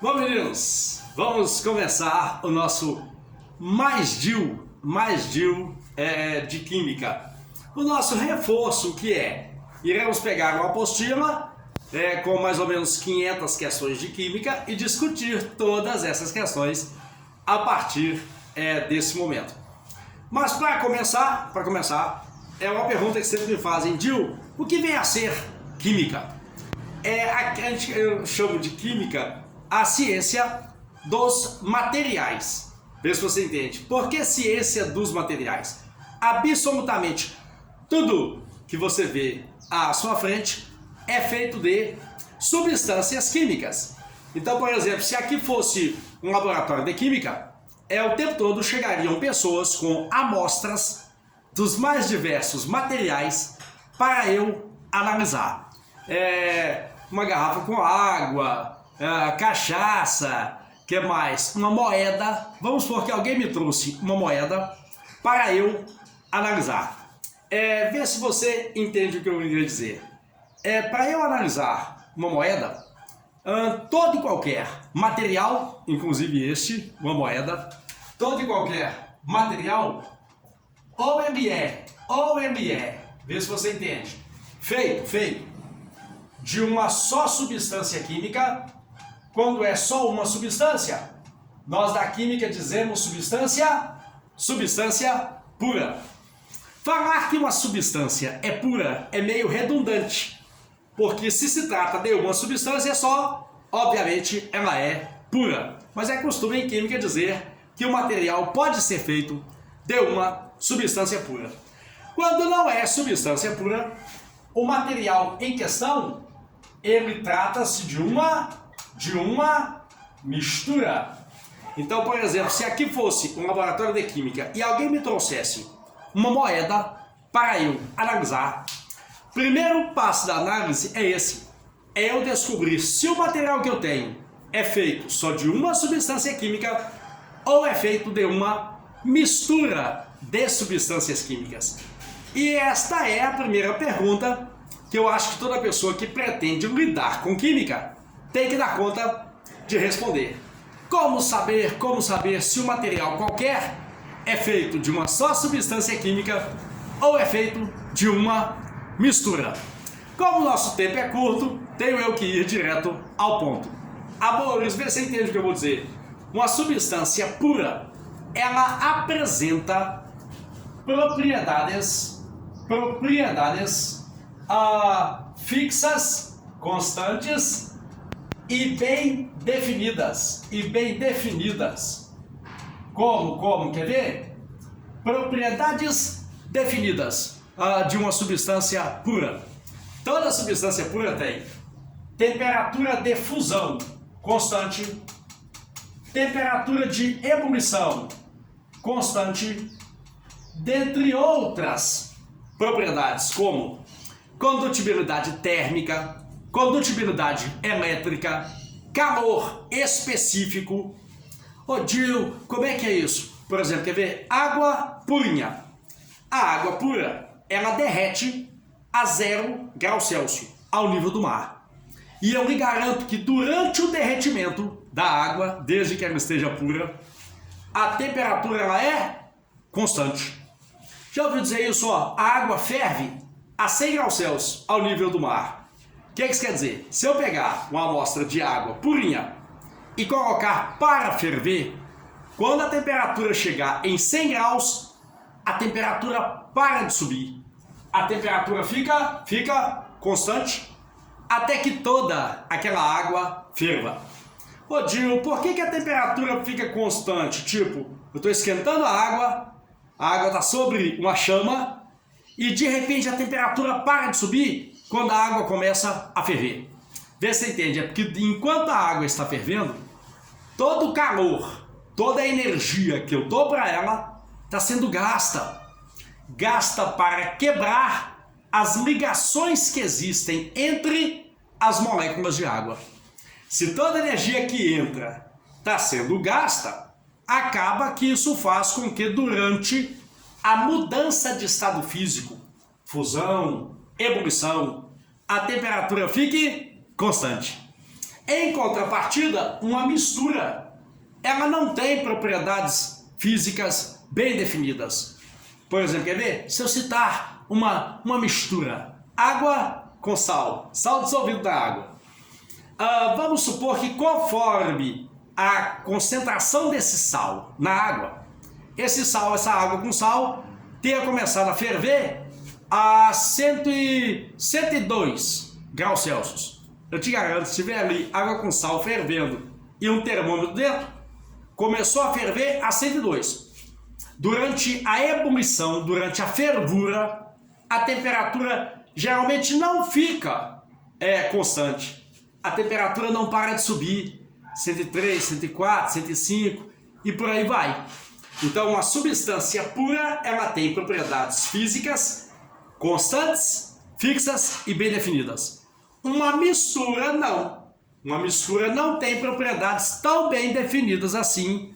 Bom, meninos, vamos começar o nosso mais DIU de Química. O nosso reforço que iremos pegar uma apostila com mais ou menos 500 questões de Química e discutir todas essas questões a partir desse momento. Mas para começar, é uma pergunta que sempre me fazem: DIU, o que vem a ser Química? Eu chamo de Química a ciência dos materiais. Vê se você entende. Por que ciência dos materiais? Absolutamente tudo que você vê à sua frente é feito de substâncias químicas. Então, por exemplo, se aqui fosse um laboratório de química, o tempo todo chegariam pessoas com amostras dos mais diversos materiais para eu analisar. Uma garrafa com água, cachaça, que mais? Uma moeda. Vamos supor que alguém me trouxe uma moeda para eu analisar. Vê se você entende o que eu queria dizer. Para eu analisar uma moeda, todo e qualquer material, inclusive uma moeda, todo e qualquer material, ou ele é, vê se você entende, feito de uma só substância química. Quando é só uma substância, nós da química dizemos substância pura. Falar que uma substância é pura é meio redundante, porque se trata de uma substância só, obviamente ela é pura. Mas é costume em química dizer que o material pode ser feito de uma substância pura. Quando não é substância pura, o material em questão, ele trata-se de uma mistura. Então, por exemplo, se aqui fosse um laboratório de química e alguém me trouxesse uma moeda para eu analisar, o primeiro passo da análise é esse: eu descobrir se o material que eu tenho é feito só de uma substância química ou é feito de uma mistura de substâncias químicas. E esta é a primeira pergunta que eu acho que toda pessoa que pretende lidar com química tem que dar conta de responder. Como saber se um material qualquer é feito de uma só substância química ou é feito de uma mistura? Como o nosso tempo é curto, tenho eu que ir direto ao ponto. Amores, vê se você entende o que eu vou dizer. Uma substância pura, ela apresenta propriedades fixas, constantes e bem definidas. Como? Quer ver? Propriedades definidas de uma substância pura. Toda substância pura tem temperatura de fusão constante, temperatura de ebulição constante, dentre outras propriedades como condutibilidade térmica, condutibilidade elétrica, calor específico. DIU, como é que é isso? Por exemplo, quer ver? Água purinha. A água pura, ela derrete a 0 graus Celsius, ao nível do mar. E eu lhe garanto que durante o derretimento da água, desde que ela esteja pura, a temperatura ela é constante. Já ouviu dizer isso? A água ferve a 100 graus Celsius, ao nível do mar. O que isso quer dizer? Se eu pegar uma amostra de água purinha e colocar para ferver, quando a temperatura chegar em 100 graus, a temperatura para de subir. A temperatura fica constante até que toda aquela água ferva. DIU, por que a temperatura fica constante? Tipo, eu estou esquentando a água está sobre uma chama e de repente a temperatura para de subir quando a água começa a ferver. Vê se você entende, é porque enquanto a água está fervendo, todo o calor, toda a energia que eu dou para ela está sendo gasta para quebrar as ligações que existem entre as moléculas de água. Se toda a energia que entra está sendo gasta, acaba que isso faz com que durante a mudança de estado físico, fusão, ebulição, a temperatura fique constante. Em contrapartida, uma mistura, ela não tem propriedades físicas bem definidas. Por exemplo, quer ver? Se eu citar uma mistura, água com sal, sal dissolvido na água. Vamos supor que conforme a concentração desse sal na água, essa água com sal, tenha começado a ferver a 102 graus Celsius. Eu te garanto, se tiver ali água com sal fervendo e um termômetro dentro, começou a ferver a 102. Durante a ebulição, durante a fervura, a temperatura geralmente não fica constante. A temperatura não para de subir, 103, 104, 105 e por aí vai. Então, uma substância pura, ela tem propriedades físicas constantes, fixas e bem definidas. Uma mistura não. Uma mistura não tem propriedades tão bem definidas assim,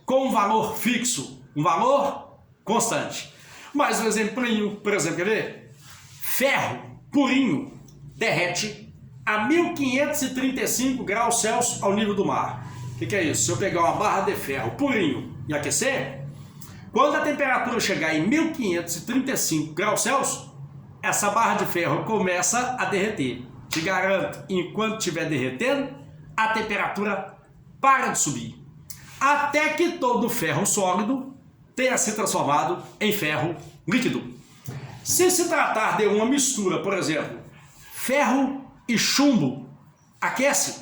com um valor fixo, um valor constante. Mais um exemplinho, por exemplo, quer ver? Ferro purinho derrete a 1535 graus Celsius ao nível do mar. O que é isso? Se eu pegar uma barra de ferro purinho e aquecer, quando a temperatura chegar em 1535 graus Celsius, essa barra de ferro começa a derreter. Te garanto, enquanto estiver derretendo, a temperatura para de subir. Até que todo ferro sólido tenha se transformado em ferro líquido. Se tratar de uma mistura, por exemplo, ferro e chumbo, aquece,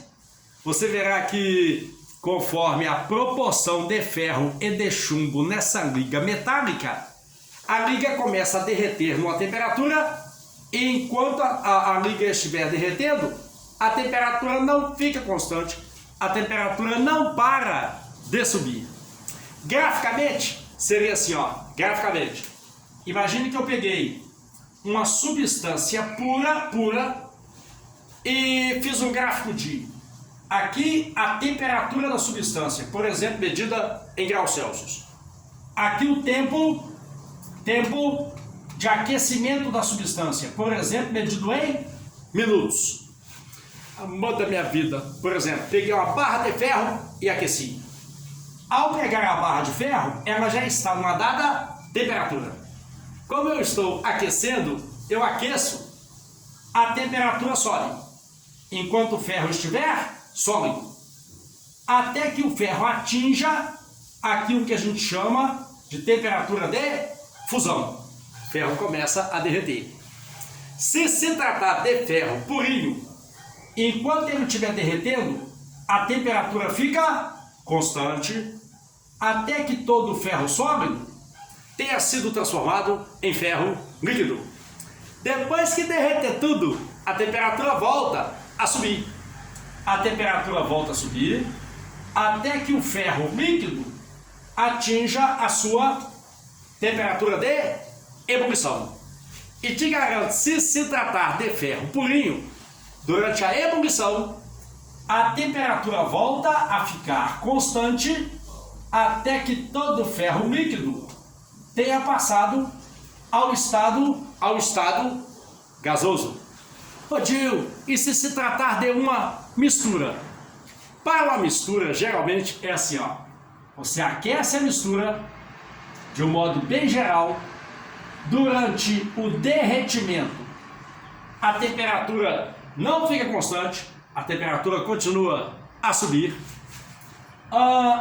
você verá que conforme a proporção de ferro e de chumbo nessa liga metálica, a liga começa a derreter numa temperatura, e enquanto a liga estiver derretendo, a temperatura não fica constante, a temperatura não para de subir. Graficamente, seria assim, ó, graficamente. Imagine que eu peguei uma substância pura e fiz um gráfico de aqui a temperatura da substância, por exemplo, medida em graus Celsius. Aqui o tempo de aquecimento da substância, por exemplo, medido em minutos. Muda minha vida. Por exemplo, peguei uma barra de ferro e aqueci. Ao pegar a barra de ferro, ela já está numa dada temperatura. Como eu estou aquecendo, eu aqueço, a temperatura sobe. Enquanto o ferro estiver sólido. Até que o ferro atinja aquilo que a gente chama de temperatura de fusão. O ferro começa a derreter. Se tratar de ferro purinho, enquanto ele estiver derretendo, a temperatura fica constante até que todo o ferro sólido tenha sido transformado em ferro líquido. Depois que derreter tudo, a temperatura volta a subir. A temperatura volta a subir até que o ferro líquido atinja a sua temperatura de ebulição. E te garanto, se tratar de ferro purinho, durante a ebulição, a temperatura volta a ficar constante até que todo o ferro líquido tenha passado ao estado gasoso. Ô Gil, e se tratar de uma mistura? Para uma mistura, geralmente é assim, ó. Você aquece a mistura de um modo bem geral. Durante o derretimento, a temperatura não fica constante, a temperatura continua a subir.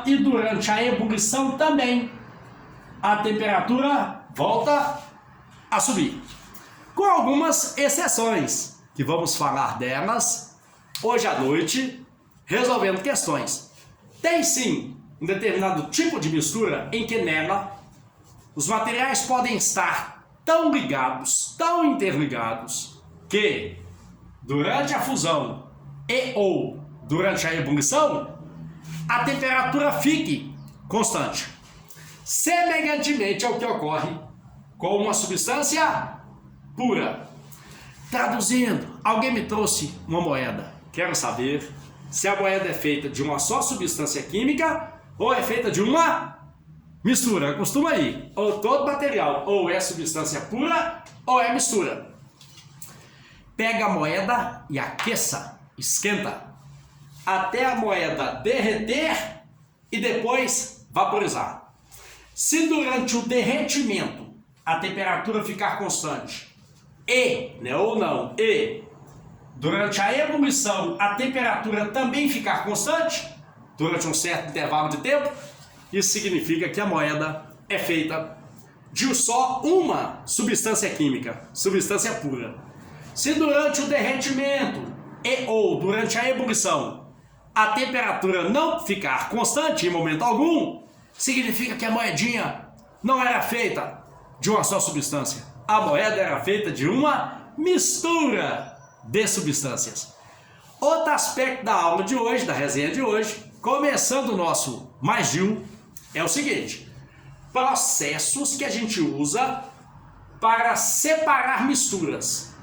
E durante a ebulição também, a temperatura volta a subir. Com algumas exceções, que vamos falar delas hoje à noite, resolvendo questões. Tem sim um determinado tipo de mistura em que nela os materiais podem estar tão ligados, tão interligados, que durante a fusão e ou durante a ebulição, a temperatura fique constante. Semelhantemente ao que ocorre com uma substância pura. Traduzindo, alguém me trouxe uma moeda. Quero saber se a moeda é feita de uma só substância química ou é feita de uma mistura. Costuma ir, ou todo material ou é substância pura ou é mistura. Pega a moeda e aqueça, esquenta. até a moeda derreter e depois vaporizar. Se durante o derretimento a temperatura ficar constante e durante a ebulição a temperatura também ficar constante, durante um certo intervalo de tempo, isso significa que a moeda é feita de só uma substância química, substância pura. Se durante o derretimento ou durante a ebulição a temperatura não ficar constante em momento algum, significa que a moedinha não era feita de uma só substância. A moeda era feita de uma mistura de substâncias. Outro aspecto da aula de hoje, da resenha de hoje, começando o nosso Mais de Um, é o seguinte: processos que a gente usa para separar misturas.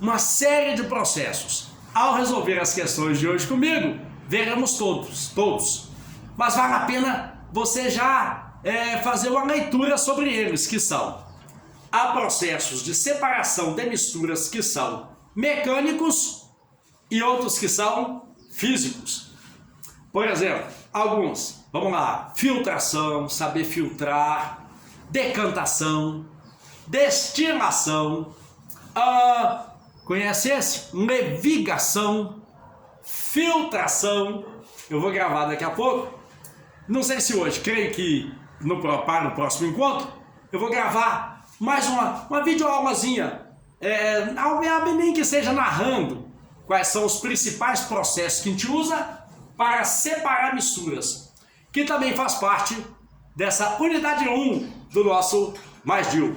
Uma série de processos. Ao resolver as questões de hoje comigo, veremos todos. Mas vale a pena você já fazer uma leitura sobre eles, que são: há processos de separação de misturas que são mecânicos e outros que são físicos. Por exemplo, alguns, vamos lá: filtração, saber filtrar, decantação, destilação, conhece esse? Levigação, filtração. Eu vou gravar daqui a pouco, não sei se hoje, creio que para o próximo encontro, eu vou gravar mais uma videoaulazinha, nem que seja narrando quais são os principais processos que a gente usa para separar misturas, que também faz parte dessa unidade 1 do nosso Mais de Um.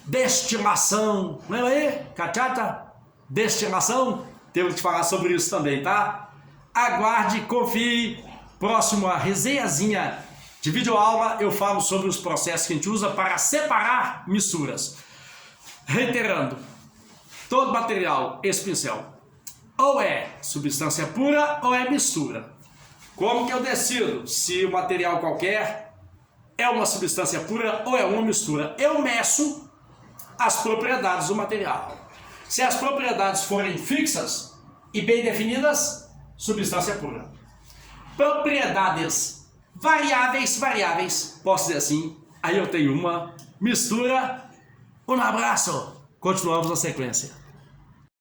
Destilação, lembra aí? Cachata? Destilação? Temos que falar sobre isso também, tá? Aguarde, confie. Próximo a resenhazinha de videoaula, eu falo sobre os processos que a gente usa para separar misturas. Reiterando, todo material, esse pincel, ou é substância pura ou é mistura. Como que eu decido se o material qualquer é uma substância pura ou é uma mistura? Eu meço as propriedades do material. Se as propriedades forem fixas e bem definidas, substância pura. Propriedades variáveis, posso dizer assim, aí eu tenho uma mistura. Um abraço, continuamos na sequência.